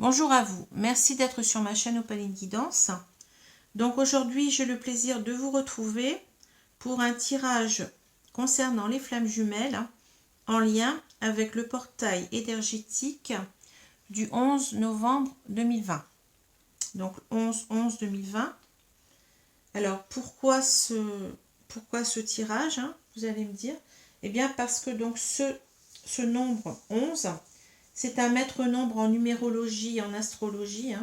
Bonjour à vous, merci d'être sur ma chaîne Opaline Guidance. Donc aujourd'hui j'ai le plaisir de vous retrouver pour un tirage concernant les flammes jumelles en lien avec le portail énergétique du 11 novembre 2020. Donc 11-11-2020. Alors pourquoi ce tirage, vous allez me dire? Eh bien parce que donc ce nombre 11, c'est un maître nombre en numérologie, en astrologie.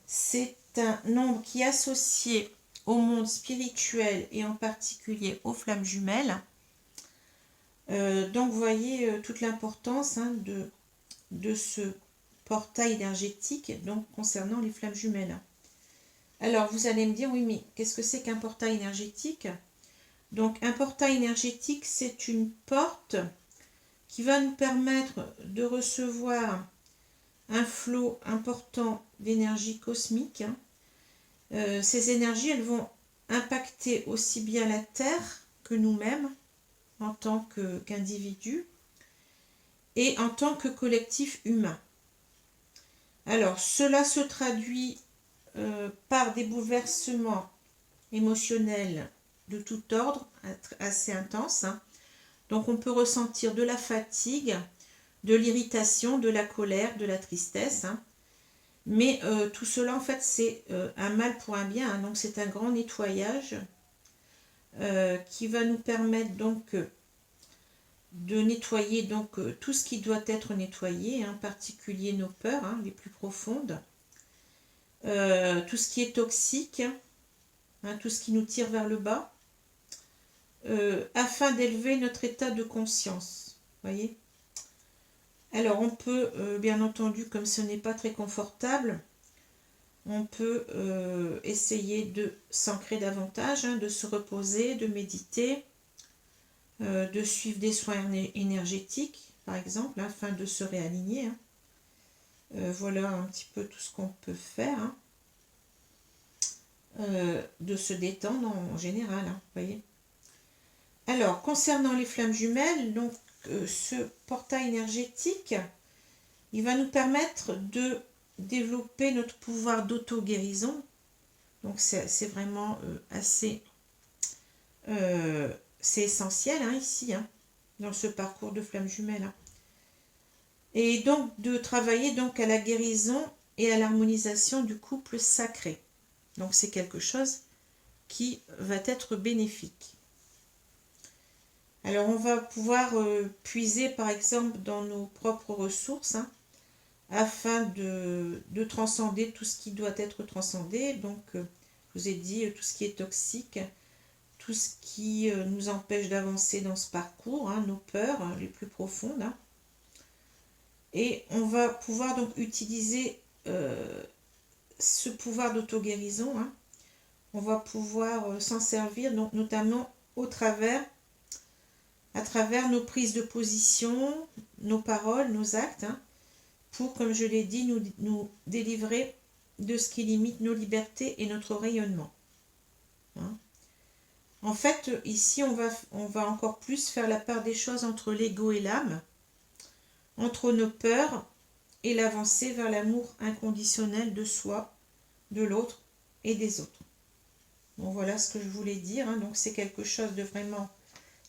C'est un nombre qui est associé au monde spirituel et en particulier aux flammes jumelles. Donc vous voyez toute l'importance de ce portail énergétique donc concernant les flammes jumelles. Alors vous allez me dire, oui, mais qu'est-ce que c'est qu'un portail énergétique? Donc un portail énergétique, c'est une porte qui va nous permettre de recevoir un flot important d'énergie cosmique. Ces énergies, elles vont impacter aussi bien la Terre que nous-mêmes en tant qu'individus et en tant que collectif humain. Alors, cela se traduit par des bouleversements émotionnels de tout ordre, assez intenses. Donc, on peut ressentir de la fatigue, de l'irritation, de la colère, de la tristesse. Mais tout cela, en fait, c'est un mal pour un bien. Donc, c'est un grand nettoyage qui va nous permettre donc de nettoyer donc tout ce qui doit être nettoyé, en particulier nos peurs les plus profondes, tout ce qui est toxique, tout ce qui nous tire vers le bas, afin d'élever notre état de conscience. Voyez ? Alors on peut, bien entendu, comme ce n'est pas très confortable, on peut essayer de s'ancrer davantage, de se reposer, de méditer, de suivre des soins énergétiques, par exemple, afin de se réaligner. Voilà un petit peu tout ce qu'on peut faire, de se détendre en général, voyez. Alors, concernant les flammes jumelles, donc ce portail énergétique, il va nous permettre de développer notre pouvoir d'auto-guérison. Donc c'est vraiment assez c'est essentiel ici, dans ce parcours de flammes jumelles. Et donc de travailler donc à la guérison et à l'harmonisation du couple sacré. Donc c'est quelque chose qui va être bénéfique. Alors on va pouvoir puiser par exemple dans nos propres ressources, afin de transcender tout ce qui doit être transcendé. Donc je vous ai dit tout ce qui est toxique, tout ce qui nous empêche d'avancer dans ce parcours, nos peurs les plus profondes. Et on va pouvoir donc utiliser ce pouvoir d'auto-guérison. On va pouvoir s'en servir, donc, notamment à travers nos prises de position, nos paroles, nos actes, pour, comme je l'ai dit, nous délivrer de ce qui limite nos libertés et notre rayonnement. En fait, ici, on va encore plus faire la part des choses entre l'ego et l'âme, entre nos peurs et l'avancée vers l'amour inconditionnel de soi, de l'autre et des autres. Bon, voilà ce que je voulais dire. Donc, c'est quelque chose de vraiment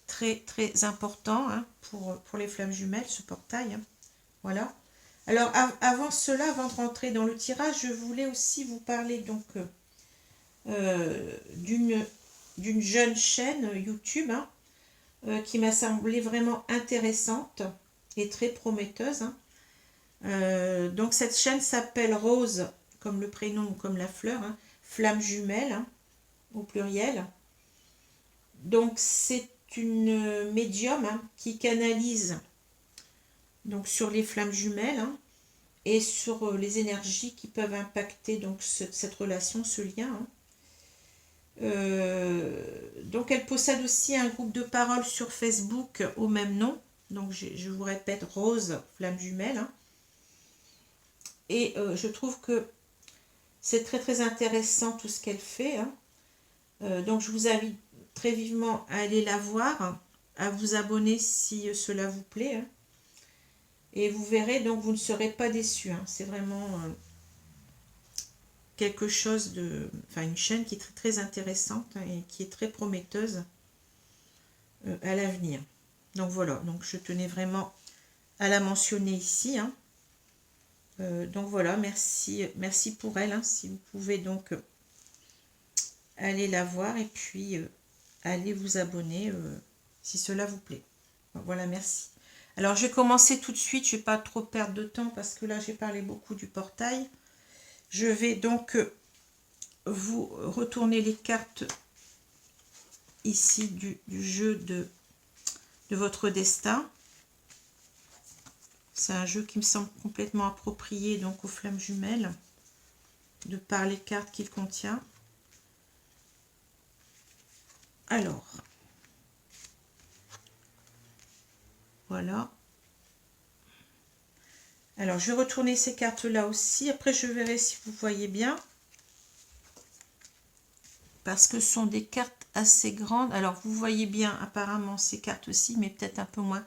très, très important pour les flammes jumelles, ce portail. Voilà. Alors, avant cela, avant de rentrer dans le tirage, je voulais aussi vous parler donc d'une jeune chaîne YouTube qui m'a semblé vraiment intéressante et très prometteuse. Donc cette chaîne s'appelle Rose, comme le prénom ou comme la fleur, flamme jumelle au pluriel. Donc c'est une médium qui canalise donc sur les flammes jumelles et sur les énergies qui peuvent impacter donc cette relation, ce lien. Donc elle possède aussi un groupe de parole sur Facebook au même nom. Donc je vous répète, Rose, flamme jumelle. Et je trouve que c'est très très intéressant tout ce qu'elle fait. Donc je vous invite très vivement à aller la voir, à vous abonner si cela vous plaît. Et vous verrez, donc vous ne serez pas déçus. Hein. C'est vraiment quelque chose de... Enfin, une chaîne qui est très, très intéressante hein, et qui est très prometteuse à l'avenir. Donc voilà, donc je tenais vraiment à la mentionner ici. Hein. Donc voilà, merci pour elle. Hein, si vous pouvez donc aller la voir et puis allez vous abonner si cela vous plaît. Voilà, merci. Alors je vais commencer tout de suite, je ne vais pas trop perdre de temps parce que là j'ai parlé beaucoup du portail. Je vais donc vous retourner les cartes ici du jeu de votre destin. C'est un jeu qui me semble complètement approprié donc aux flammes jumelles, de par les cartes qu'il contient. Alors, voilà. Alors, je vais retourner ces cartes-là aussi. Après, je verrai si vous voyez bien. Parce que ce sont des cartes assez grandes. Alors, vous voyez bien apparemment ces cartes-ci, mais peut-être un peu moins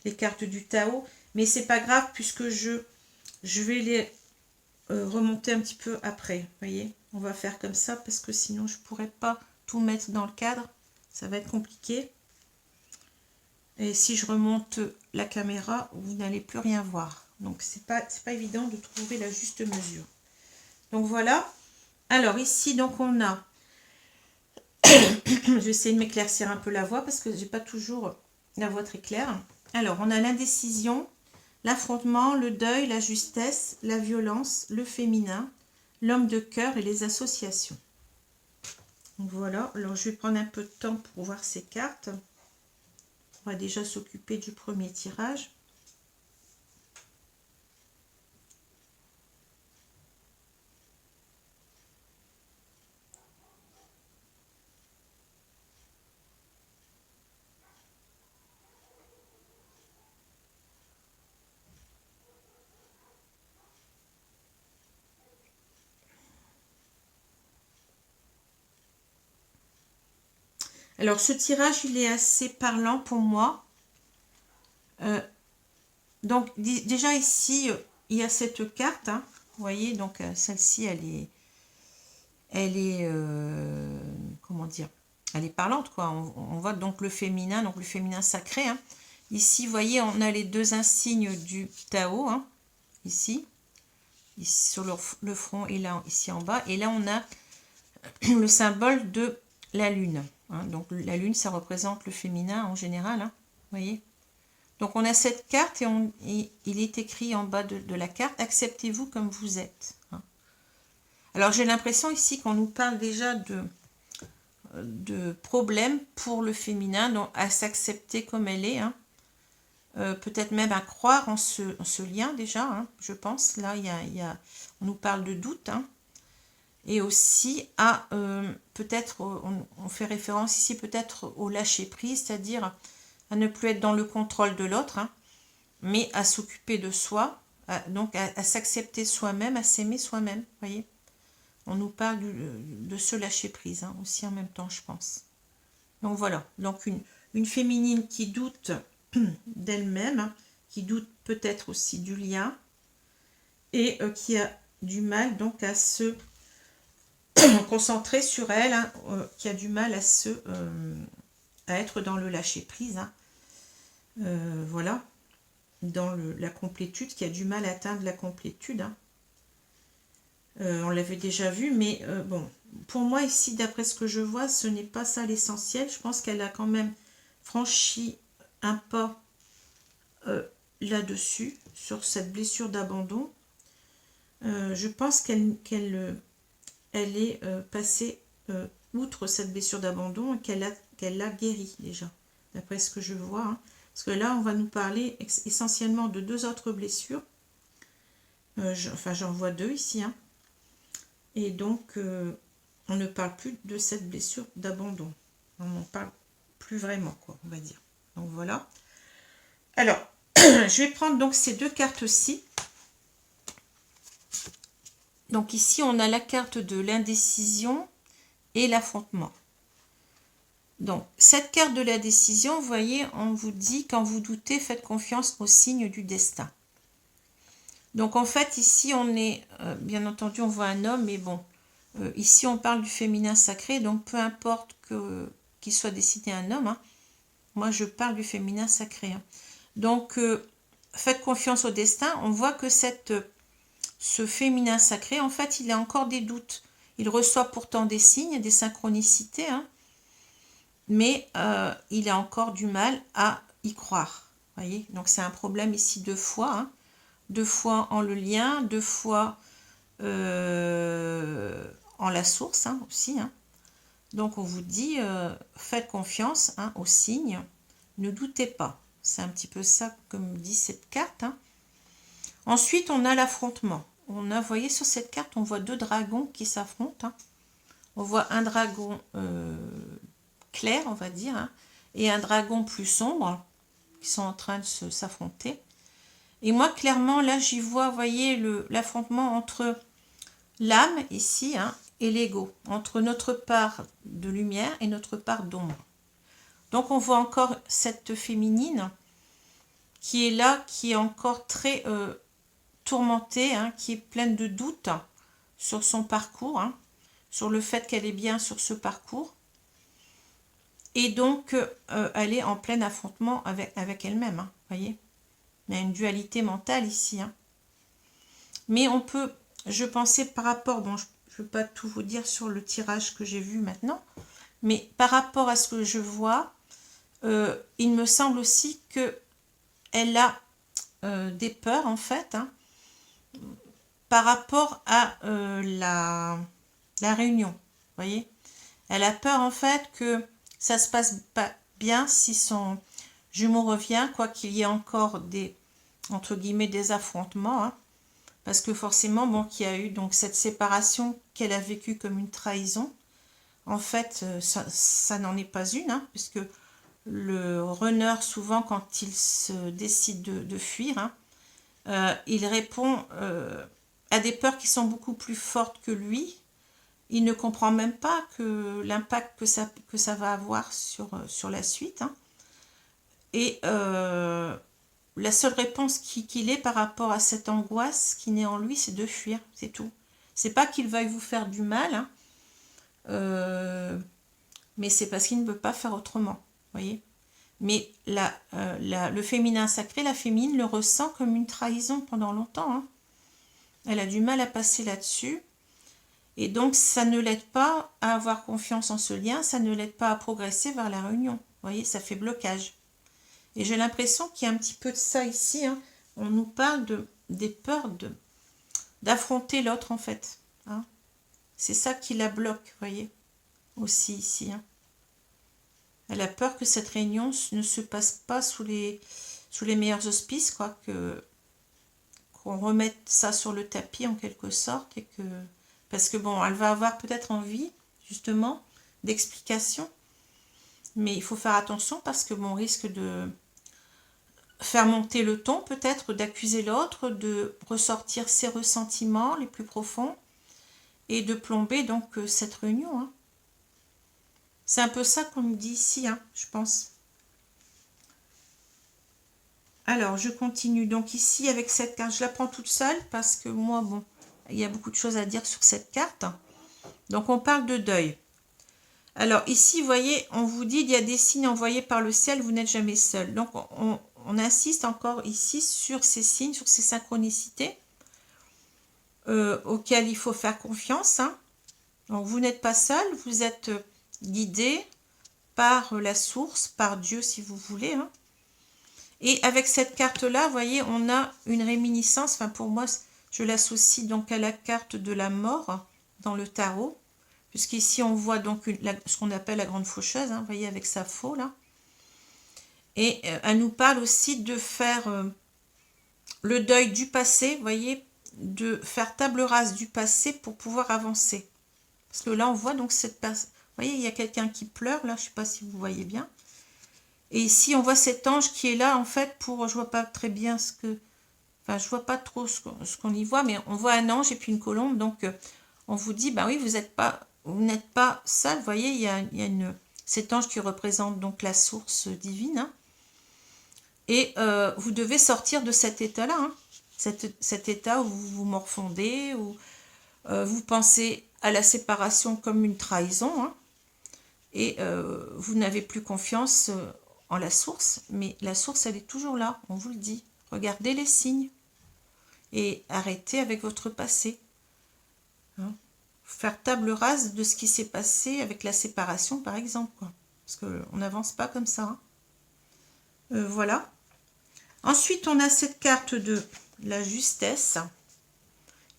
les cartes du Tao. Mais c'est pas grave puisque je vais les remonter un petit peu après. Vous voyez, on va faire comme ça parce que sinon, je pourrais pas tout mettre dans le cadre. Ça va être compliqué. Et si je remonte la caméra, vous n'allez plus rien voir. Donc, c'est pas évident de trouver la juste mesure. Donc, voilà. Alors, ici, donc, on a... je vais essayer de m'éclaircir un peu la voix parce que j'ai pas toujours la voix très claire. Alors, on a l'indécision, l'affrontement, le deuil, la justesse, la violence, le féminin, l'homme de cœur et les associations. Donc, voilà. Alors, je vais prendre un peu de temps pour voir ces cartes. On va déjà s'occuper du premier tirage. Alors, ce tirage, il est assez parlant pour moi. Donc, déjà ici, il y a cette carte. Hein, vous voyez, donc celle-ci, elle est comment dire, elle est parlante, quoi. On voit donc le féminin sacré. Hein. Ici, vous voyez, on a les deux insignes du Tao, hein, ici sur le front et là, ici en bas. Et là, on a le symbole de la lune. Hein. Donc, la lune, ça représente le féminin en général. Hein, vous voyez. Donc, on a cette carte et il est écrit en bas de la carte, acceptez-vous comme vous êtes. Hein. Alors, j'ai l'impression ici qu'on nous parle déjà de problèmes pour le féminin, donc à s'accepter comme elle est. Hein. Peut-être même à croire en ce lien déjà, hein, je pense. Là, on nous parle de doute. Hein. Et aussi à peut-être, on fait référence ici peut-être au lâcher-prise, c'est-à-dire à ne plus être dans le contrôle de l'autre, hein, mais à s'occuper de soi, donc à s'accepter soi-même, à s'aimer soi-même, voyez. On nous parle de ce lâcher-prise hein, aussi en même temps, je pense. Donc voilà, donc une féminine qui doute d'elle-même, hein, qui doute peut-être aussi du lien, et qui a du mal donc à se concentrer sur elle, hein, qui a du mal à être dans le lâcher-prise. Hein. Voilà, dans la complétude, qui a du mal à atteindre la complétude. Hein. On l'avait déjà vu, mais bon, pour moi ici, d'après ce que je vois, ce n'est pas ça l'essentiel. Je pense qu'elle a quand même franchi un pas là-dessus, sur cette blessure d'abandon. Je pense qu'elle est passée outre cette blessure d'abandon et qu'elle l'a guérie déjà, d'après ce que je vois. Hein. Parce que là, on va nous parler essentiellement de deux autres blessures. Enfin, j'en vois deux ici. Hein. Et donc, on ne parle plus de cette blessure d'abandon. On n'en parle plus vraiment, quoi, on va dire. Donc, voilà. Alors, je vais prendre donc ces deux cartes-ci. Donc, ici, on a la carte de l'indécision et l'affrontement. Donc, cette carte de la décision, vous voyez, on vous dit, quand vous doutez, faites confiance au signe du destin. Donc, en fait, ici, on est, bien entendu, on voit un homme, mais bon, ici, on parle du féminin sacré, donc peu importe qu'il soit destiné à un homme, hein, moi, je parle du féminin sacré. Hein. Donc, faites confiance au destin. On voit que ce féminin sacré, en fait, il a encore des doutes. Il reçoit pourtant des signes, des synchronicités, hein, mais il a encore du mal à y croire. Voyez, donc c'est un problème ici 2 fois. Hein. 2 fois en le lien, 2 fois en la source hein, aussi. Hein. Donc on vous dit, faites confiance hein, aux signes, ne doutez pas. C'est un petit peu ça que me dit cette carte. Hein. Ensuite, on a l'affrontement. On a, vous voyez, sur cette carte, on voit 2 dragons qui s'affrontent. Hein. On voit un dragon clair, on va dire, hein, et un dragon plus sombre qui sont en train de s'affronter. Et moi, clairement, là, j'y vois, vous voyez, l'affrontement entre l'âme, ici, hein, et l'ego, entre notre part de lumière et notre part d'ombre. Donc, on voit encore cette féminine qui est là, qui est encore très tourmentée, hein, qui est pleine de doutes sur son parcours, hein, sur le fait qu'elle est bien sur ce parcours. Et donc, elle est en plein affrontement avec elle-même, hein, voyez. Il y a une dualité mentale ici. Hein. Mais on peut, je pensais par rapport, bon, je ne veux pas tout vous dire sur le tirage que j'ai vu maintenant, mais par rapport à ce que je vois, il me semble aussi qu'elle a des peurs, en fait, hein, par rapport à la réunion, vous voyez. Elle a peur, en fait, que ça se passe pas bien si son jumeau revient, quoi qu'il y ait encore des, entre guillemets, des affrontements, hein, parce que forcément, bon, qu'il y a eu donc cette séparation qu'elle a vécue comme une trahison. En fait, ça n'en est pas une, hein, puisque le runner, souvent, quand il se décide de fuir, hein, il répond à des peurs qui sont beaucoup plus fortes que lui. Il ne comprend même pas que l'impact que ça va avoir sur la suite. Hein. Et la seule réponse qu'il ait par rapport à cette angoisse qui naît en lui, c'est de fuir, c'est tout. C'est pas qu'il veuille vous faire du mal, hein, mais c'est parce qu'il ne peut pas faire autrement, voyez. Mais le féminin sacré, la féminine, le ressent comme une trahison pendant longtemps. Hein. Elle a du mal à passer là-dessus. Et donc, ça ne l'aide pas à avoir confiance en ce lien, ça ne l'aide pas à progresser vers la réunion. Vous voyez, ça fait blocage. Et j'ai l'impression qu'il y a un petit peu de ça ici. Hein. On nous parle des peurs d'affronter l'autre, en fait. Hein. C'est ça qui la bloque, vous voyez, aussi ici. Hein. Elle a peur que cette réunion ne se passe pas sous les meilleurs auspices, quoi, qu'on remette ça sur le tapis, en quelque sorte, et que... Parce que, bon, elle va avoir peut-être envie, justement, d'explications. Mais il faut faire attention parce que, bon, on risque de faire monter le ton, peut-être, d'accuser l'autre, de ressortir ses ressentiments les plus profonds et de plomber, donc, cette réunion. Hein. C'est un peu ça qu'on me dit ici, hein, je pense. Alors, je continue. Donc, ici, avec cette carte, je la prends toute seule parce que moi, bon... Il y a beaucoup de choses à dire sur cette carte. Donc, on parle de deuil. Alors, ici, vous voyez, on vous dit, il y a des signes envoyés par le ciel, vous n'êtes jamais seul. Donc, on insiste encore ici sur ces signes, sur ces synchronicités auxquelles il faut faire confiance. Hein. Donc, vous n'êtes pas seul, vous êtes guidé par la source, par Dieu, si vous voulez. Hein. Et avec cette carte-là, vous voyez, on a une réminiscence, enfin, pour moi, je l'associe donc à la carte de la mort dans le tarot, puisqu'ici on voit donc ce qu'on appelle la grande faucheuse, hein, vous voyez, avec sa faux là. Et elle nous parle aussi de faire le deuil du passé, vous voyez, de faire table rase du passé pour pouvoir avancer. Parce que là on voit donc cette personne, vous voyez, il y a quelqu'un qui pleure là, je ne sais pas si vous voyez bien. Et ici on voit cet ange qui est là en fait pour, je vois pas très bien ce que... Enfin, je vois pas trop ce qu'on y voit, mais on voit un ange et puis une colombe. Donc, on vous dit, bah oui, vous n'êtes pas seul. Vous voyez, il y a cet ange qui représente donc la source divine. Hein. Et vous devez sortir de cet état-là, hein. Cet état où vous vous morfondez, où vous pensez à la séparation comme une trahison, hein. Et vous n'avez plus confiance en la source, mais la source, elle est toujours là, on vous le dit. Regardez les signes et arrêtez avec votre passé. Hein. Faire table rase de ce qui s'est passé avec la séparation, par exemple, quoi. Parce qu'on n'avance pas comme ça. Hein. Voilà. Ensuite, on a cette carte de la justesse.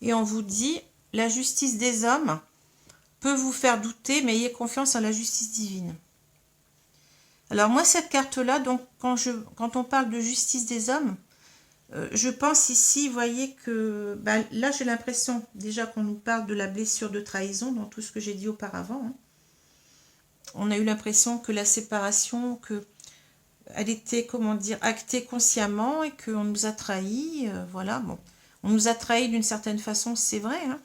Et on vous dit, la justice des hommes peut vous faire douter, mais ayez confiance en la justice divine. Alors moi, cette carte-là, donc quand on parle de justice des hommes, je pense ici, vous voyez que, ben, là j'ai l'impression déjà qu'on nous parle de la blessure de trahison dans tout ce que j'ai dit auparavant. Hein. On a eu l'impression que la séparation, elle était, comment dire, actée consciemment et qu'on nous a trahis, voilà, bon. On nous a trahis d'une certaine façon, c'est vrai, hein,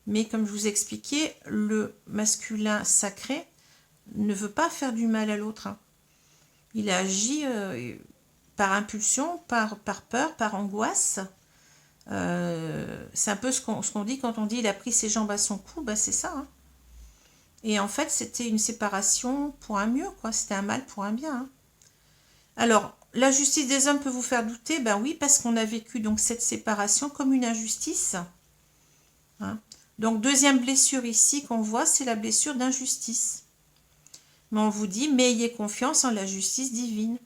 mais comme je vous expliquais, le masculin sacré ne veut pas faire du mal à l'autre. Hein. Il agit par impulsion, par peur, par angoisse. C'est un peu ce qu'on dit quand on dit il a pris ses jambes à son cou, ben c'est ça. Hein. Et en fait, c'était une séparation pour un mieux, quoi. C'était un mal pour un bien. Hein. Alors, la justice des hommes peut vous faire douter, ben oui, parce qu'on a vécu donc cette séparation comme une injustice. Hein. Donc, deuxième blessure ici qu'on voit, c'est la blessure d'injustice. Mais on vous dit, mais ayez confiance en la justice divine.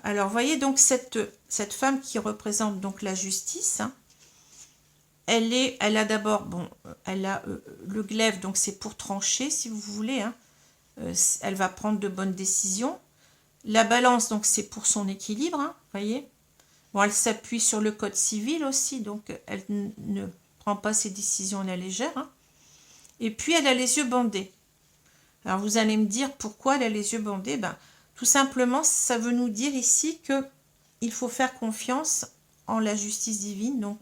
Alors, voyez donc cette femme qui représente donc la justice. Hein, elle a d'abord, bon, elle a le glaive, donc c'est pour trancher, si vous voulez. Hein, elle va prendre de bonnes décisions. La balance, donc c'est pour son équilibre, hein, voyez. Bon, elle s'appuie sur le code civil aussi, donc elle ne prend pas ses décisions à la légère. Hein. Et puis, elle a les yeux bandés. Alors, vous allez me dire pourquoi elle a les yeux bandés. Ben, tout simplement, ça veut nous dire ici qu'il faut faire confiance en la justice divine, donc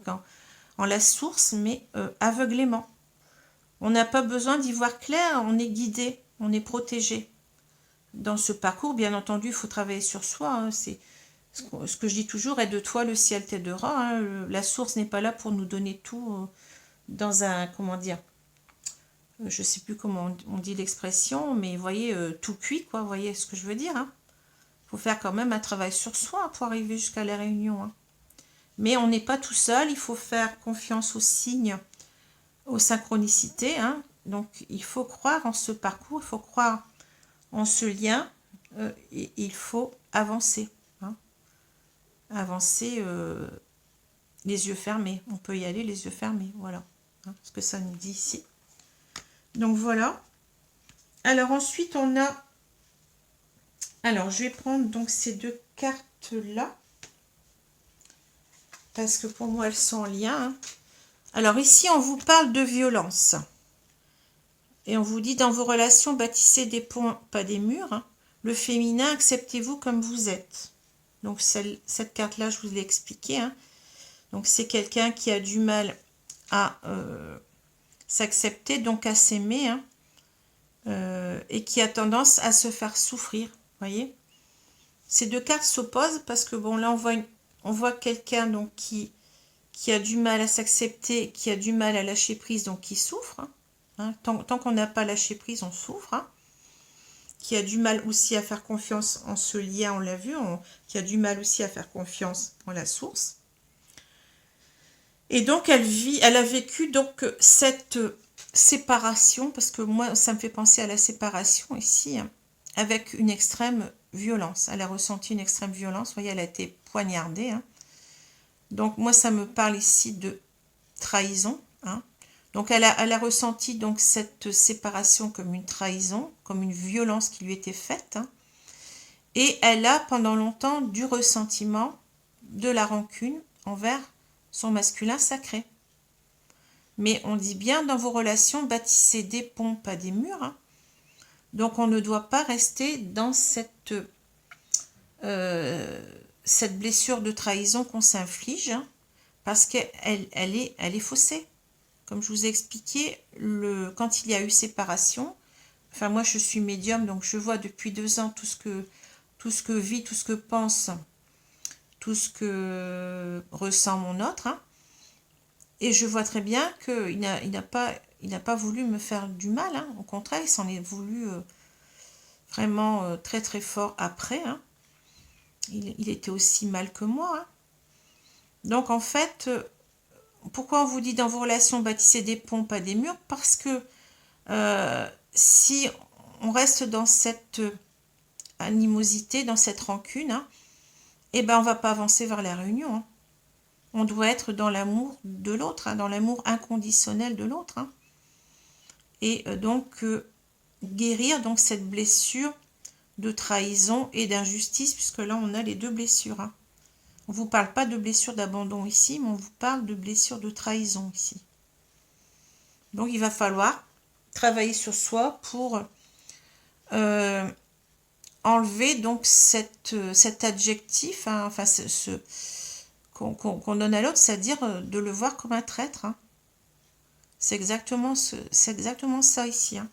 en la source, mais aveuglément. On n'a pas besoin d'y voir clair, on est guidé, on est protégé. Dans ce parcours, bien entendu, il faut travailler sur soi. Hein, c'est ce que je dis toujours, aide-toi, le ciel t'aidera. Hein, la source n'est pas là pour nous donner tout dans un, comment dire, je ne sais plus comment on dit l'expression, mais vous voyez, tout cuit, quoi, vous voyez ce que je veux dire. Hein. Faut faire quand même un travail sur soi pour arriver jusqu'à la réunion. Hein. Mais on n'est pas tout seul, il faut faire confiance aux signes, aux synchronicités. Hein. Donc, il faut croire en ce parcours, il faut croire en ce lien, et il faut avancer. Hein. Avancer les yeux fermés. On peut y aller les yeux fermés, voilà. Hein, ce que ça nous dit ici. Donc, voilà. Alors, ensuite, on a... Alors, je vais prendre donc ces deux cartes-là. Parce que pour moi, elles sont en lien. Hein. Alors, ici, on vous parle de violence. Et on vous dit, dans vos relations, bâtissez des ponts, pas des murs. Hein. Le féminin, acceptez-vous comme vous êtes. Donc, cette carte-là, je vous l'ai expliqué. Hein. Donc, c'est quelqu'un qui a du mal à s'accepter, donc à s'aimer. Hein. Et qui a tendance à se faire souffrir. Voyez, ces deux cartes s'opposent parce que bon, là on voit quelqu'un donc qui a du mal à s'accepter, qui a du mal à lâcher prise, donc qui souffre. Hein. Tant qu'on n'a pas lâché prise, on souffre. Hein. Qui a du mal aussi à faire confiance en ce lien, on l'a vu, qui a du mal aussi à faire confiance en la source. Et donc elle a vécu donc cette séparation, parce que moi ça me fait penser à la séparation ici, hein, avec une extrême violence. Elle a ressenti une extrême violence, vous voyez, elle a été poignardée. Hein. Donc moi ça me parle ici de trahison. Hein. Donc elle a ressenti donc cette séparation comme une trahison, comme une violence qui lui était faite. Hein. Et elle a pendant longtemps du ressentiment, de la rancune envers son masculin sacré. Mais on dit bien dans vos relations, bâtissez des ponts, pas des murs. Hein. Donc on ne doit pas rester dans cette blessure de trahison qu'on s'inflige, hein, parce qu'elle est faussée. Comme je vous ai expliqué, quand il y a eu séparation, enfin moi je suis médium, donc je vois depuis 2 ans tout ce que vit, tout ce que pense, tout ce que ressent mon autre, hein. Et je vois très bien qu'il n'a pas voulu me faire du mal, hein. Au contraire, il s'en est voulu vraiment très très fort après, hein. Il était aussi mal que moi, hein. Donc en fait, pourquoi on vous dit dans vos relations bâtissez des ponts, pas des murs? Parce que si on reste dans cette animosité, dans cette rancune, hein, eh ben on va pas avancer vers la réunion, hein. On doit être dans l'amour de l'autre, hein, dans l'amour inconditionnel de l'autre, hein. Et donc guérir donc cette blessure de trahison et d'injustice, puisque là on a les deux blessures, hein. On ne vous parle pas de blessure d'abandon ici, mais on vous parle de blessure de trahison ici. Donc il va falloir travailler sur soi pour enlever donc cet adjectif, hein, enfin qu'on donne à l'autre, c'est-à-dire de le voir comme un traître, hein. C'est exactement ça ici, hein.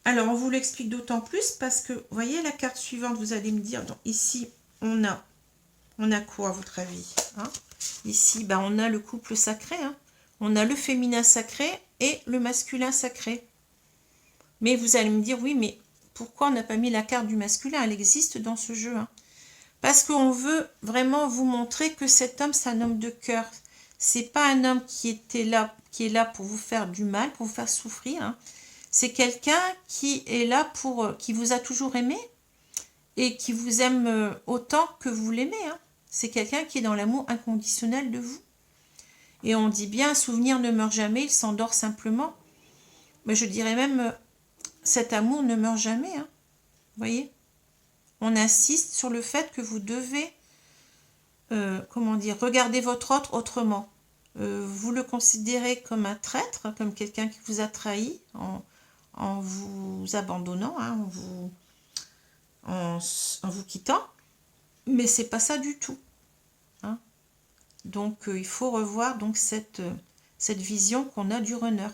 Alors, on vous l'explique d'autant plus parce que, vous voyez, la carte suivante, vous allez me dire, donc ici, on a quoi à votre avis, hein? Ici, ben, on a le couple sacré, hein. On a le féminin sacré et le masculin sacré. Mais vous allez me dire, oui, mais pourquoi on n'a pas mis la carte du masculin? Elle existe dans ce jeu, hein. Parce qu'on veut vraiment vous montrer que cet homme, c'est un homme de cœur. C'est pas un homme qui est là pour vous faire du mal, pour vous faire souffrir, hein. C'est quelqu'un qui est là qui vous a toujours aimé et qui vous aime autant que vous l'aimez, hein. C'est quelqu'un qui est dans l'amour inconditionnel de vous. Et on dit bien, un souvenir ne meurt jamais, il s'endort simplement. Mais je dirais même, cet amour ne meurt jamais, hein. Vous voyez? On insiste sur le fait que vous devez, comment dire, regarder votre autre autrement. Vous le considérez comme un traître, comme quelqu'un qui vous a trahi en vous abandonnant, hein, en vous quittant, mais c'est pas ça du tout, hein. Donc il faut revoir donc cette vision qu'on a du runner.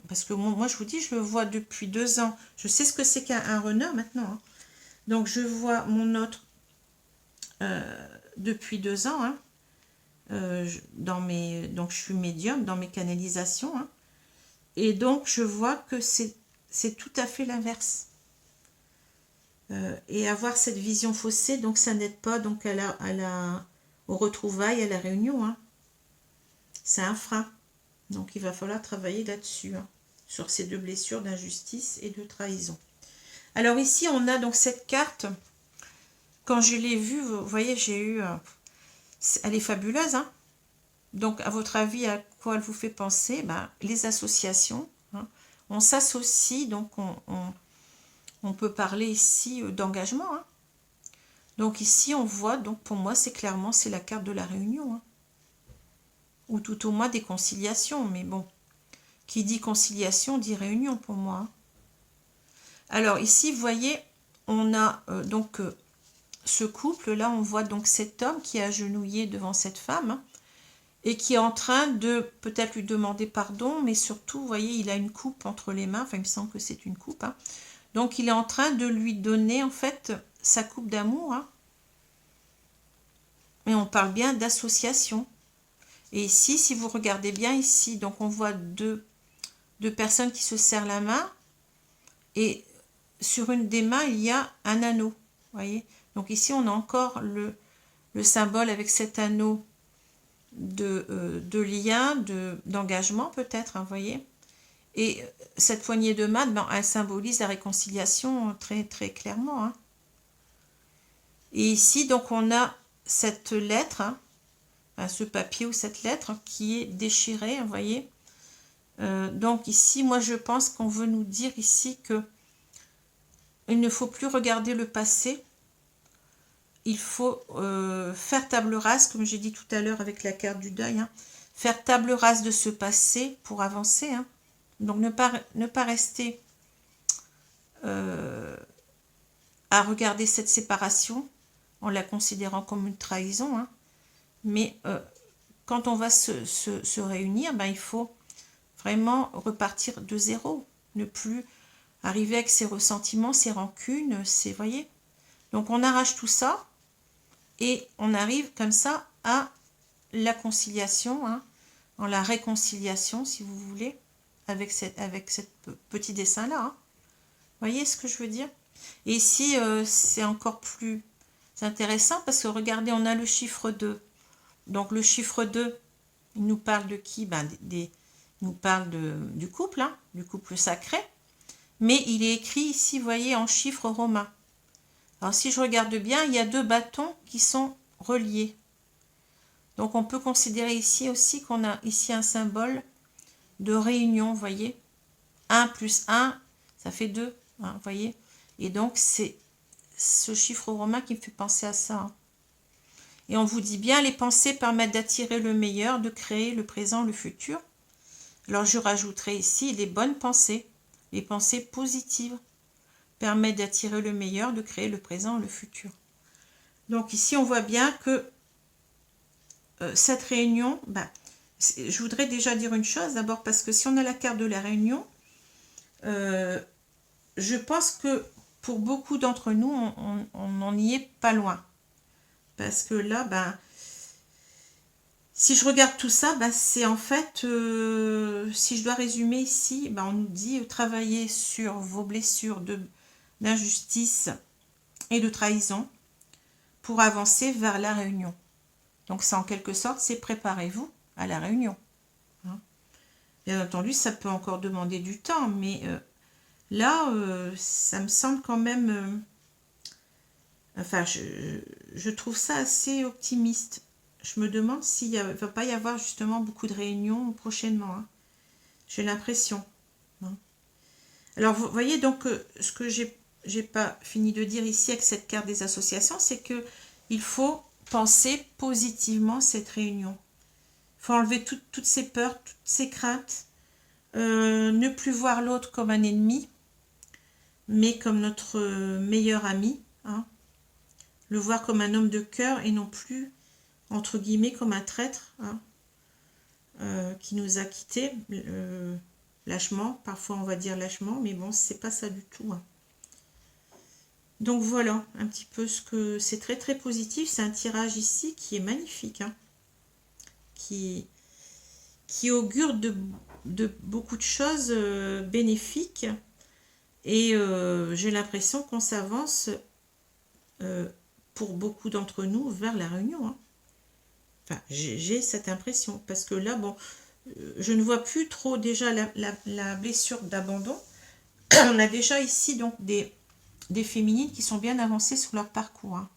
Parce que moi je vous dis, je le vois depuis 2 ans. Je sais ce que c'est qu'un runner maintenant, hein. Donc je vois mon autre depuis 2 ans, hein. Donc je suis médium dans mes canalisations, hein. Et donc je vois que c'est tout à fait l'inverse. Et avoir cette vision faussée, donc ça n'aide pas donc aux retrouvailles, à la réunion, hein. C'est un frein. Donc il va falloir travailler là-dessus, hein, sur ces deux blessures d'injustice et de trahison. Alors ici on a donc cette carte. Quand je l'ai vue, vous voyez, j'ai eu... elle est fabuleuse, hein. Donc à votre avis, à quoi elle vous fait penser? Ben, les associations, hein. On s'associe, donc on peut parler ici d'engagement, hein. Donc ici on voit, donc pour moi c'est clairement c'est la carte de la réunion, hein. Ou tout au moins des conciliations, mais bon, qui dit conciliation dit réunion pour moi, hein. Alors ici vous voyez, on a donc ce couple là, on voit donc cet homme qui est agenouillé devant cette femme, hein, et qui est en train de peut-être lui demander pardon, mais surtout vous voyez il a une coupe entre les mains, enfin il me semble que c'est une coupe, hein. Donc il est en train de lui donner en fait sa coupe d'amour, hein. Mais on parle bien d'association. Et ici, si vous regardez bien ici, donc on voit deux personnes qui se serrent la main. Et sur une des mains, il y a un anneau. Voyez. Donc ici, on a encore le symbole avec cet anneau de lien, d'engagement peut-être, hein, voyez. Et cette poignée de main, ben, elle symbolise la réconciliation très, très clairement, hein. Et ici, donc, on a cette lettre, hein, ce papier ou cette lettre qui est déchirée, vous voyez. Donc ici, moi, je pense qu'on veut nous dire ici que il ne faut plus regarder le passé. Il faut faire table rase, comme j'ai dit tout à l'heure avec la carte du deuil, hein, faire table rase de ce passé pour avancer, hein. Donc ne pas rester à regarder cette séparation en la considérant comme une trahison, hein. Mais quand on va se réunir, ben, il faut vraiment repartir de zéro, ne plus arriver avec ses ressentiments, ses rancunes, vous voyez. Donc on arrache tout ça et on arrive comme ça à la conciliation, hein, en la réconciliation si vous voulez, avec cette petit dessin là. Hein. Vous voyez ce que je veux dire? Et ici c'est encore plus intéressant parce que regardez, on a le chiffre 2. Donc le chiffre 2, il nous parle de qui? Il nous parle du couple, hein, du couple sacré. Mais il est écrit ici, vous voyez, en chiffres romains. Alors si je regarde bien, il y a 2 bâtons qui sont reliés. Donc on peut considérer ici aussi qu'on a ici un symbole de réunion, vous voyez. 1 plus 1, ça fait 2, hein, vous voyez. Et donc c'est ce chiffre romain qui me fait penser à ça. Hein. Et on vous dit bien, les pensées permettent d'attirer le meilleur, de créer le présent, le futur. Alors je rajouterai ici les bonnes pensées, les pensées positives permettent d'attirer le meilleur, de créer le présent, le futur. Donc ici on voit bien que cette réunion, je voudrais déjà dire une chose, d'abord parce que si on a la carte de la réunion, je pense que pour beaucoup d'entre nous, on n'en y est pas loin. Parce que là, si je regarde tout ça, c'est en fait, si je dois résumer ici, on nous dit travailler sur vos blessures d'injustice et de trahison pour avancer vers la réunion. Donc ça, en quelque sorte, c'est préparez-vous à la réunion. Hein. Bien entendu, ça peut encore demander du temps, mais là, ça me semble quand même... enfin, je trouve ça assez optimiste. Je me demande s'il ne va pas y avoir justement beaucoup de réunions prochainement. Hein. J'ai l'impression. Hein. Alors, vous voyez, donc, ce que j'ai pas fini de dire ici avec cette carte des associations, c'est que il faut penser positivement cette réunion. Il faut enlever toutes ces peurs, toutes ces craintes. Ne plus voir l'autre comme un ennemi, mais comme notre meilleur ami. Hein. Le voir comme un homme de cœur et non plus, entre guillemets, comme un traître, hein, qui nous a quittés lâchement. Parfois, on va dire lâchement, mais bon, c'est pas ça du tout. Hein. Donc voilà, un petit peu ce que... C'est très très positif. C'est un tirage ici qui est magnifique, hein, qui augure de beaucoup de choses bénéfiques. Et j'ai l'impression qu'on s'avance... pour beaucoup d'entre nous vers la réunion. Hein. Enfin, j'ai cette impression. Parce que là, bon, je ne vois plus trop déjà la blessure d'abandon. On a déjà ici donc des féminines qui sont bien avancées sur leur parcours. Hein.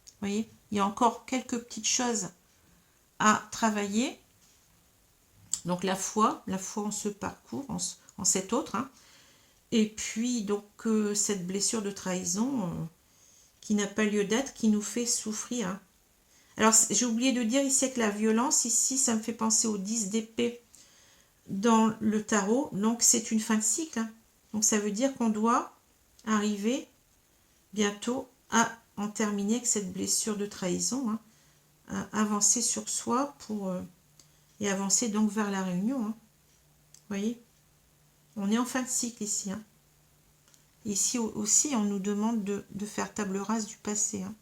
Vous voyez, il y a encore quelques petites choses à travailler. Donc la foi en ce parcours, en cet autre. Hein. Et puis donc cette blessure de trahison... qui n'a pas lieu d'être, qui nous fait souffrir. Hein. Alors, j'ai oublié de dire ici que la violence, ici, ça me fait penser au 10 d'épée dans le tarot. Donc, c'est une fin de cycle. Hein. Donc, ça veut dire qu'on doit arriver bientôt à en terminer avec cette blessure de trahison. Hein. À avancer sur soi et avancer donc vers la réunion. Hein. Vous voyez? On est en fin de cycle ici. Hein. Ici aussi, on nous demande de faire table rase du passé. Hein.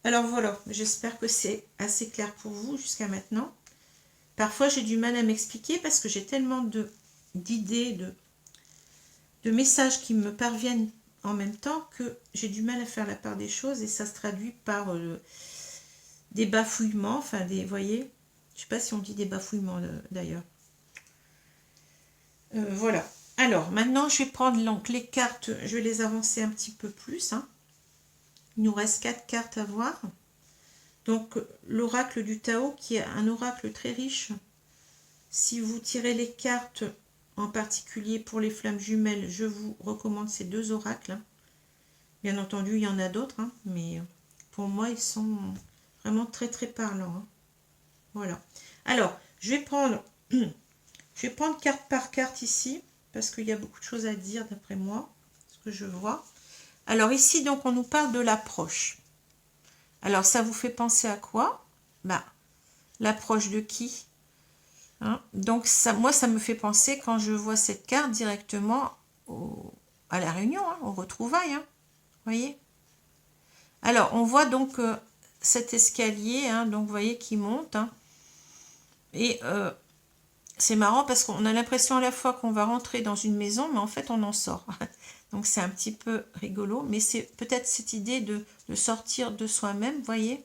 Alors voilà, j'espère que c'est assez clair pour vous jusqu'à maintenant. Parfois, j'ai du mal à m'expliquer parce que j'ai tellement d'idées, de messages qui me parviennent en même temps que j'ai du mal à faire la part des choses et ça se traduit par des bafouillements. Enfin, vous voyez, je ne sais pas si on dit des bafouillements d'ailleurs. Voilà. Alors, maintenant, je vais prendre donc les cartes, je vais les avancer un petit peu plus. Hein. Il nous reste 4 cartes à voir. Donc, l'oracle du Tao, qui est un oracle très riche. Si vous tirez les cartes, en particulier pour les flammes jumelles, je vous recommande ces 2 oracles. Hein. Bien entendu, il y en a d'autres, hein, mais pour moi, ils sont vraiment très, très parlants. Hein. Voilà. Alors, je vais prendre carte par carte ici. Parce qu'il y a beaucoup de choses à dire d'après moi, ce que je vois. Alors ici, donc, on nous parle de l'approche. Alors, ça vous fait penser à quoi? L'approche de qui? Hein. Donc, ça, moi, ça me fait penser, quand je vois cette carte, directement à la réunion, hein, aux retrouvailles. Hein, voyez. Alors, on voit donc cet escalier, hein, donc vous voyez, qui monte. Hein, et c'est marrant parce qu'on a l'impression à la fois qu'on va rentrer dans une maison, mais en fait, on en sort. Donc, c'est un petit peu rigolo. Mais c'est peut-être cette idée de sortir de soi-même, vous voyez.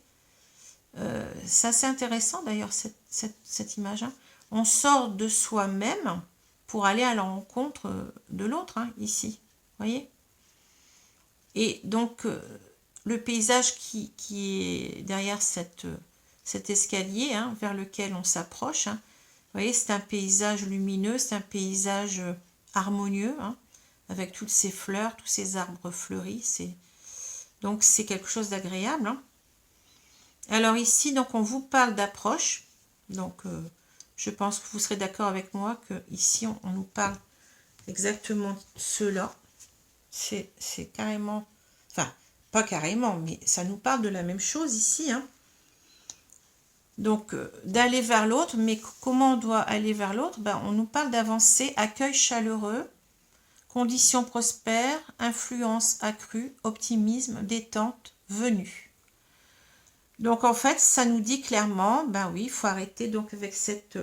C'est assez intéressant d'ailleurs cette image. Hein. On sort de soi-même pour aller à la rencontre de l'autre, hein, ici. Vous voyez. Et donc, le paysage qui est derrière cet escalier, hein, vers lequel on s'approche, hein, vous voyez, c'est un paysage lumineux, c'est un paysage harmonieux, hein, avec toutes ces fleurs, tous ces arbres fleuris. Donc, c'est quelque chose d'agréable. Hein. Alors ici, donc on vous parle d'approche. Donc, je pense que vous serez d'accord avec moi que ici on nous parle exactement de cela. C'est carrément, enfin, pas carrément, mais ça nous parle de la même chose ici. Hein. Donc, d'aller vers l'autre, mais comment on doit aller vers l'autre? Ben, on nous parle d'avancer, accueil chaleureux, conditions prospères, influence accrue, optimisme, détente, venue. Donc en fait, ça nous dit clairement, ben oui, il faut arrêter donc avec cette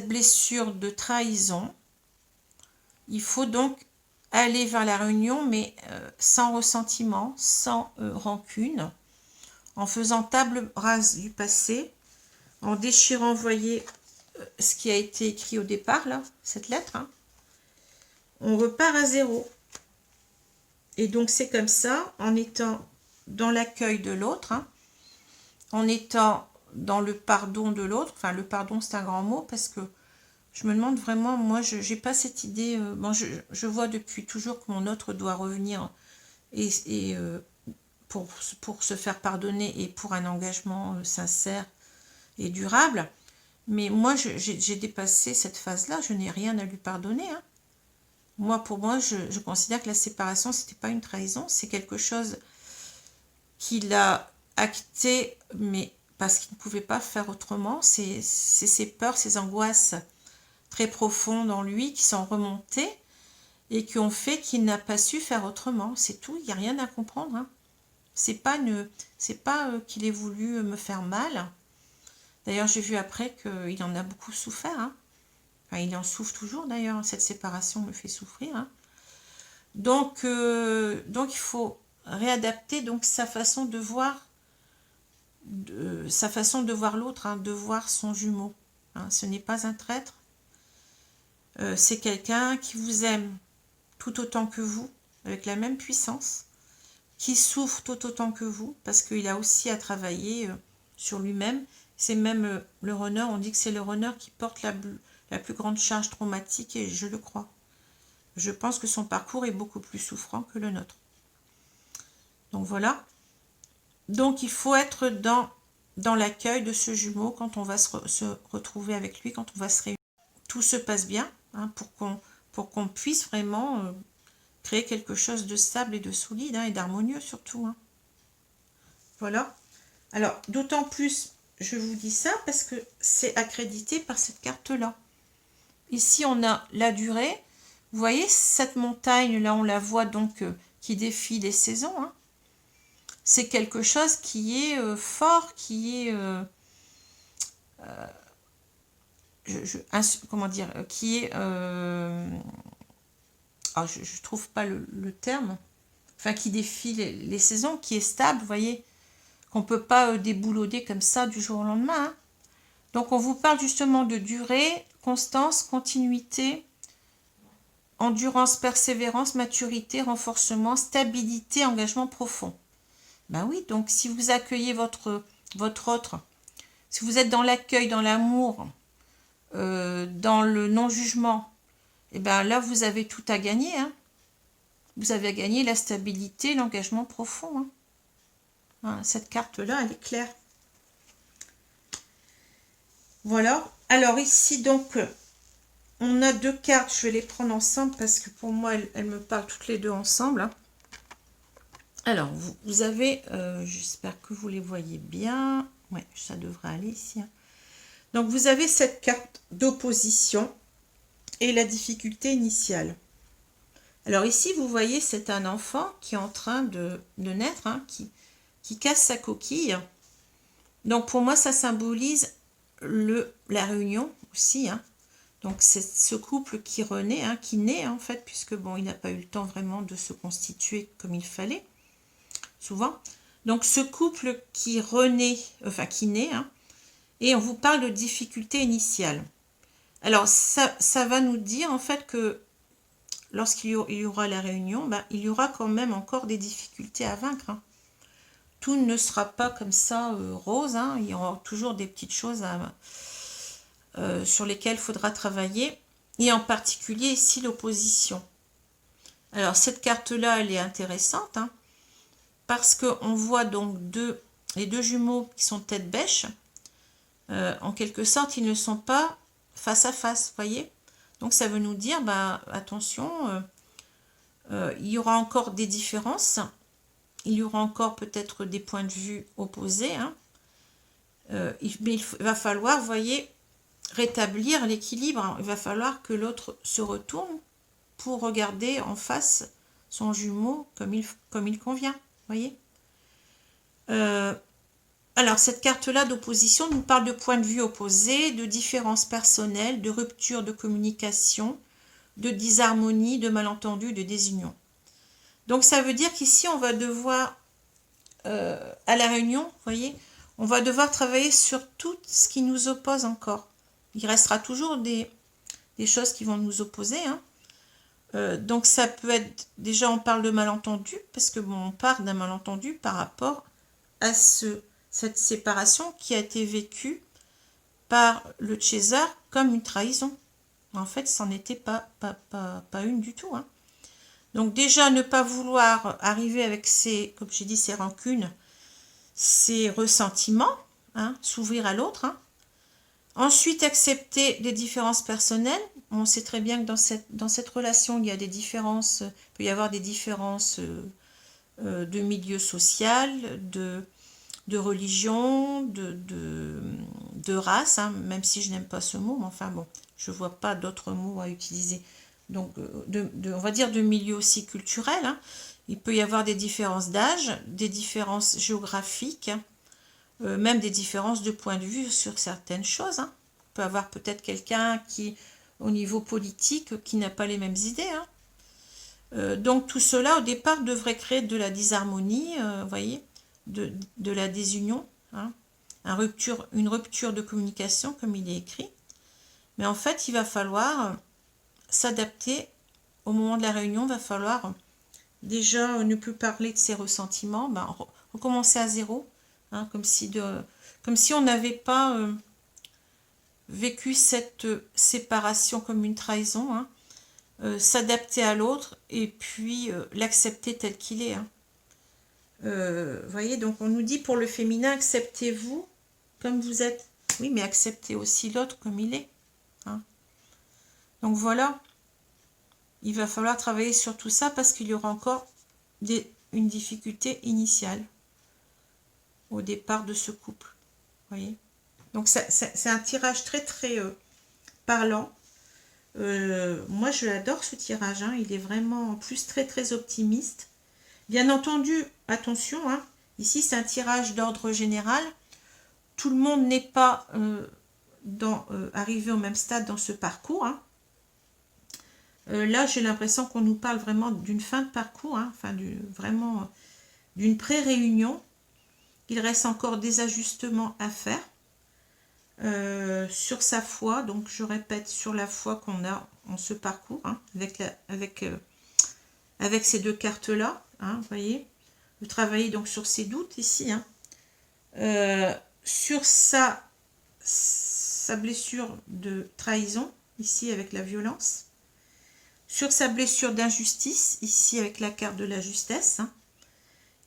blessure de trahison. Il faut donc aller vers la réunion, mais sans ressentiment, sans rancune, en faisant table rase du passé, en déchirant, voyez, ce qui a été écrit au départ, là, cette lettre. Hein. On repart à zéro. Et donc c'est comme ça, en étant dans l'accueil de l'autre, hein, en étant dans le pardon de l'autre. Enfin, le pardon, c'est un grand mot parce que je me demande vraiment, moi, je n'ai pas cette idée. Bon, je vois depuis toujours que mon autre doit revenir et pour se faire pardonner et pour un engagement sincère et durable. Mais moi, j'ai dépassé cette phase-là. Je n'ai rien à lui pardonner. Hein. Moi, pour moi, je considère que la séparation, c'était pas une trahison. C'est quelque chose qu'il a acté, mais parce qu'il ne pouvait pas faire autrement. C'est ses peurs, ses angoisses très profondes en lui qui sont remontées et qui ont fait qu'il n'a pas su faire autrement. C'est tout, il n'y a rien à comprendre. Hein. C'est pas qu'il ait voulu me faire mal. D'ailleurs, j'ai vu après qu'il en a beaucoup souffert. Hein. Enfin, il en souffre toujours d'ailleurs. Cette séparation me fait souffrir. Hein. Donc, il faut réadapter donc sa façon de voir l'autre, hein, de voir son jumeau. Hein. Ce n'est pas un traître. C'est quelqu'un qui vous aime tout autant que vous, avec la même puissance, qui souffre tout autant que vous, parce qu'il a aussi à travailler sur lui-même. C'est même le runner, on dit que c'est le runner qui porte la plus grande charge traumatique, et je le crois. Je pense que son parcours est beaucoup plus souffrant que le nôtre. Donc voilà. Donc il faut être dans l'accueil de ce jumeau quand on va se retrouver avec lui, quand on va se réunir. Tout se passe bien, hein, pour qu'on puisse vraiment créer quelque chose de stable et de solide, hein, et d'harmonieux surtout. Hein. Voilà. Alors, d'autant plus, je vous dis ça parce que c'est accrédité par cette carte-là. Ici, on a la durée. Vous voyez, cette montagne-là, on la voit donc qui défie les saisons. Hein. C'est quelque chose qui est fort, qui est... comment dire, qui est... je trouve pas le terme. Enfin, qui défie les saisons, qui est stable, vous voyez, qu'on ne peut pas déboulonner comme ça du jour au lendemain. Hein. Donc, on vous parle justement de durée, constance, continuité, endurance, persévérance, maturité, renforcement, stabilité, engagement profond. Ben oui, donc si vous accueillez votre autre, si vous êtes dans l'accueil, dans l'amour, dans le non-jugement, et ben là, vous avez tout à gagner. Hein. Vous avez gagné la stabilité, l'engagement profond. Hein. Hein, cette carte-là, elle est claire. Voilà. Alors ici, donc, on a deux cartes. Je vais les prendre ensemble parce que pour moi, elles me parlent toutes les deux ensemble. Hein. Alors, vous avez, j'espère que vous les voyez bien. Ouais, ça devrait aller ici. Hein. Donc vous avez cette carte d'opposition et la difficulté initiale. Alors ici, vous voyez, c'est un enfant qui est en train de naître, hein, qui casse sa coquille. Donc pour moi, ça symbolise la réunion aussi. Hein. Donc c'est ce couple qui renaît, hein, qui naît en fait, puisque bon, il n'a pas eu le temps vraiment de se constituer comme il fallait, souvent. Donc ce couple qui renaît, enfin qui naît, hein, et on vous parle de difficulté initiale. Alors ça va nous dire en fait que lorsqu'il y aura la réunion, ben, il y aura quand même encore des difficultés à vaincre. Hein. Tout ne sera pas comme ça rose, hein. Il y aura toujours des petites choses sur lesquelles il faudra travailler, et en particulier ici l'opposition. Alors cette carte-là, elle est intéressante, hein, parce qu'on voit donc les deux jumeaux qui sont tête bêche. En quelque sorte, ils ne sont pas face à face, voyez. Donc ça veut nous dire, bah, attention, il y aura encore des différences, il y aura encore peut-être des points de vue opposés, hein. Mais il va falloir, vous voyez, rétablir l'équilibre. Il va falloir que l'autre se retourne pour regarder en face son jumeau comme il convient, voyez. Alors, cette carte-là d'opposition nous parle de points de vue opposés, de différences personnelles, de rupture de communication, de disharmonie, de malentendus, de désunion. Donc, ça veut dire qu'ici, on va devoir, à la réunion, vous voyez, on va devoir travailler sur tout ce qui nous oppose encore. Il restera toujours des choses qui vont nous opposer. Hein. Donc, ça peut être, déjà, on parle de malentendu, parce que bon, on part d'un malentendu par rapport à cette séparation qui a été vécue par le chaser comme une trahison. En fait, c'en était pas une du tout. Hein. Donc déjà, ne pas vouloir arriver avec comme j'ai dit, ces rancunes, ces ressentiments, hein, s'ouvrir à l'autre. Hein. Ensuite, accepter les différences personnelles. On sait très bien que dans cette relation, il y a des différences, il peut y avoir des différences de milieu social, de religion, de race, hein, même si je n'aime pas ce mot, mais enfin bon, je ne vois pas d'autres mots à utiliser. Donc, on va dire de milieu aussi culturel. Hein. Il peut y avoir des différences d'âge, des différences géographiques, hein, même des différences de point de vue sur certaines choses. Hein. On peut avoir peut-être quelqu'un qui, au niveau politique, qui n'a pas les mêmes idées. Hein. Donc tout cela, au départ, devrait créer de la disharmonie, vous voyez, de la désunion, hein, une rupture de communication, comme il est écrit. Mais en fait, il va falloir s'adapter au moment de la réunion. Il va falloir déjà ne plus parler de ses ressentiments, ben, recommencer à zéro, hein, comme si on n'avait pas vécu cette séparation comme une trahison, hein, s'adapter à l'autre et puis l'accepter tel qu'il est. Hein. Voyez, donc on nous dit pour le féminin, acceptez-vous comme vous êtes. Oui, mais acceptez aussi l'autre comme il est. Hein. Donc voilà, il va falloir travailler sur tout ça parce qu'il y aura encore une difficulté initiale au départ de ce couple. Voyez. Donc c'est un tirage très très parlant. Moi je l'adore ce tirage, hein. Il est vraiment en plus très très optimiste. Bien entendu, attention, hein, ici c'est un tirage d'ordre général. Tout le monde n'est pas arrivé au même stade dans ce parcours. Hein. Là, j'ai l'impression qu'on nous parle vraiment d'une fin de parcours, hein, enfin vraiment d'une pré-réunion. Il reste encore des ajustements à faire sur sa foi. Donc, je répète, sur la foi qu'on a en ce parcours, hein, avec ces deux cartes-là. Hein, vous voyez, de travailler donc sur ses doutes ici, hein, sur sa blessure de trahison ici avec la violence, sur sa blessure d'injustice ici avec la carte de la justesse, hein,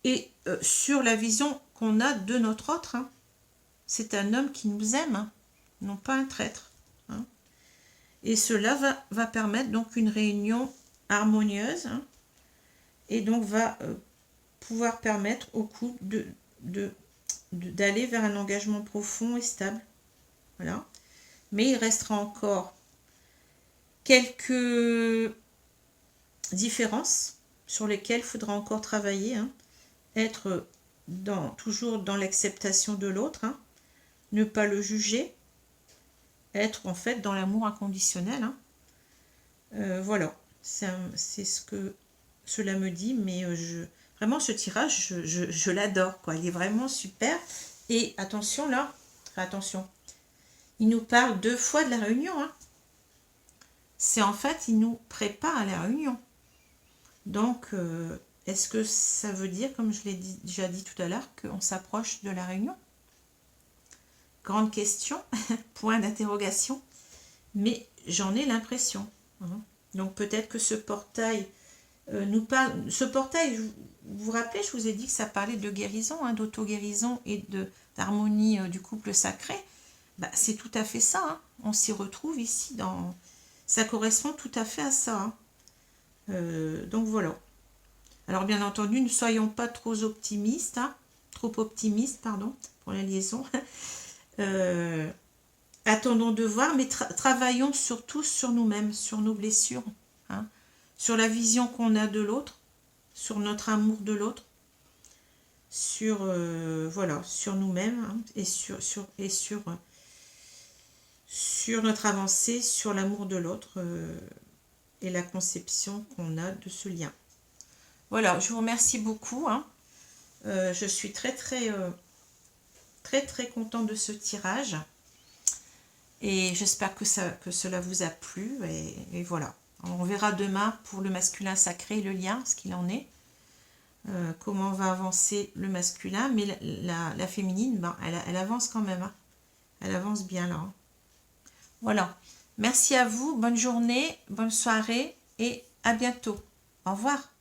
et sur la vision qu'on a de notre autre. Hein. C'est un homme qui nous aime, hein, non pas un traître. Hein. Et cela va permettre donc une réunion harmonieuse, hein, et donc va pouvoir permettre au couple d'aller vers un engagement profond et stable. Voilà. mais il restera encore quelques différences sur lesquelles il faudra encore travailler, hein. Être toujours dans l'acceptation de l'autre, hein. Ne pas le juger, être en fait dans l'amour inconditionnel, hein. Voilà, c'est ce que cela me dit, mais vraiment ce tirage, je l'adore, quoi. Il est vraiment super. Et attention là, attention, il nous parle 2 fois de la réunion, hein. C'est en fait, il nous prépare à la réunion. Donc, est-ce que ça veut dire, comme je l'ai déjà dit tout à l'heure, qu'on s'approche de la réunion? Grande question, point d'interrogation, mais j'en ai l'impression, hein. Donc peut-être que ce portail nous parle... Ce portail, vous vous rappelez, je vous ai dit que ça parlait de guérison, hein, d'auto-guérison et d'harmonie du couple sacré. Bah, c'est tout à fait ça, hein. On s'y retrouve ici, ça correspond tout à fait à ça, hein. Donc voilà. Alors bien entendu, ne soyons pas trop optimistes, hein, pardon, pour la liaison. Attendons de voir, mais travaillons surtout sur nous-mêmes, sur nos blessures, hein, sur la vision qu'on a de l'autre, sur notre amour de l'autre, sur voilà, sur nous-mêmes, hein, et sur notre avancée, sur l'amour de l'autre et la conception qu'on a de ce lien. Voilà, je vous remercie beaucoup, hein. Je suis très contente de ce tirage. Et j'espère que cela vous a plu. Et voilà. On verra demain pour le masculin sacré, le lien, ce qu'il en est. Comment va avancer le masculin. Mais la féminine, ben, elle avance quand même, hein. Elle avance bien là, hein. Voilà. Merci à vous. Bonne journée, bonne soirée et à bientôt. Au revoir.